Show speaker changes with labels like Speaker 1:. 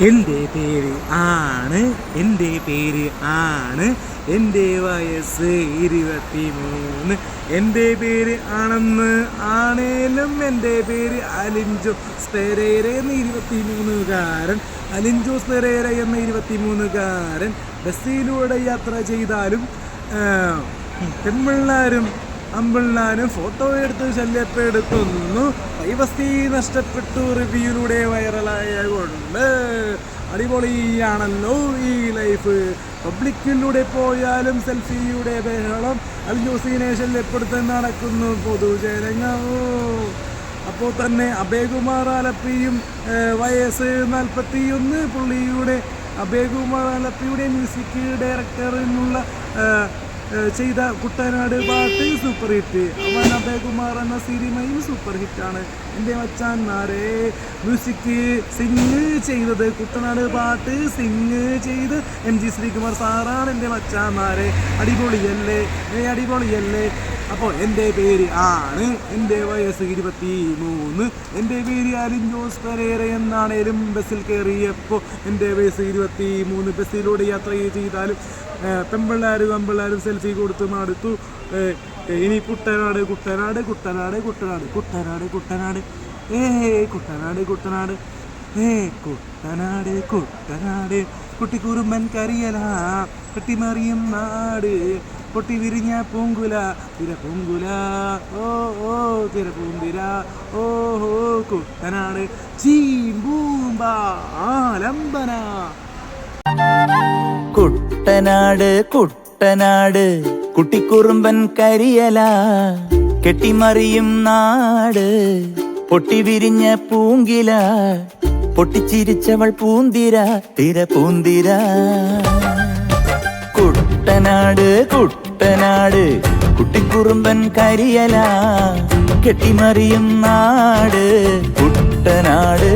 Speaker 1: എൻ്റെ പേര് ആണ്, എൻ്റെ പേര് ആണ്, എൻ്റെ വയസ്സ് 23. എൻ്റെ പേര് ആണെന്ന് ആണേലും എൻ്റെ പേര് അലിൻജോസ് പെരേര എന്ന 23കാരൻ. അലിൻജോസ് പെരേര എന്ന 23കാരൻ ബസ്സിലൂടെ യാത്ര ചെയ്താലും പെൺപിള്ളാരും അമ്പിള്ളാരും ഫോട്ടോ എടുത്ത് ശല്യപ്പെടുത്തുന്നു. പ്രൈവസി നഷ്ടപ്പെട്ടു റിവ്യൂയിലൂടെ വൈറലായ കൊണ്ട് അടിപൊളിയാണല്ലോ ഈ ലൈഫ്. പബ്ലിക്കിലൂടെ പോയാലും സെൽഫിയുടെ ബഹളം, അലിൻജോസിനെ ശല്യപ്പെടുത്താൻ നടക്കുന്നു പൊതുജനങ്ങൾ. അപ്പോൾ തന്നെ അഭയകുമാർ ആലപ്പിയും വയസ്സ് 41 പുള്ളിയുടെ അഭയകുമാർ ആലപ്പിയുടെ മ്യൂസിക് ഡയറക്ടറിനുള്ള ചെയ്ത കുട്ടനാട് പാട്ട് സൂപ്പർ ഹിറ്റ്. അവൻ അഭയകുമാർ എന്ന സിനിമയും സൂപ്പർ ഹിറ്റാണ്. എൻ്റെ മച്ചാന്മാരെ മ്യൂസിക് സിംഗ് ചെയ്തത്, കുട്ടനാട് പാട്ട് സിംഗ് ചെയ്ത് MG ശ്രീകുമാർ സാറാണ്. എൻ്റെ മച്ചാന്മാരെ അടിപൊളിയല്ലേ, അടിപൊളിയല്ലേ. അപ്പോൾ എൻ്റെ പേര് ആണ്, എൻ്റെ വയസ്സ് 23, എൻ്റെ പേര് അലിൻജോസ് പെരേര എന്നാണേലും ബസ്സിൽ കയറിയപ്പോൾ എൻ്റെ വയസ്സ് 23. ബസ്സിലൂടെ യാത്ര ചെയ്താലും പെമ്പിള്ളാരും സെൽഫി കൊടുത്ത് മടുത്തു. ഇനി കുട്ടനാട് കുട്ടനാട് കുട്ടനാട് കുട്ടനാട് കുട്ടനാട് കുട്ടനാട് കുട്ടനാട് കുട്ടനാട് കുട്ടനാട് കുട്ടനാട് കുട്ടിക്കുറുമ്പൻ കരിയല കെട്ടിമറിയും നാട് പൊട്ടി വിരിഞ്ഞ പൂങ്കുല തിരപ്പൂങ്കുല ഓ ഓ തിരപ്പൂന്തിര ഓ ഹോ കുട്ടനാട് ചീമ്പൂമ്പ ആലംബന.
Speaker 2: കുട്ടനാട് കുട്ടനാട് കുട്ടിക്കുറുമ്പൻ കരിയല കെട്ടിമറിയും നാട് പൊട്ടി വിരിഞ്ഞ പൂങ്കില പൊട്ടിച്ചിരിച്ചവൾ പൂന്തിര തിര പൂന്തിര. കുട്ടനാട് കുട്ടനാട് കുട്ടിക്കുറുമ്പൻ കരിയല കെട്ടിമറിയും നാട് കുട്ടനാട്.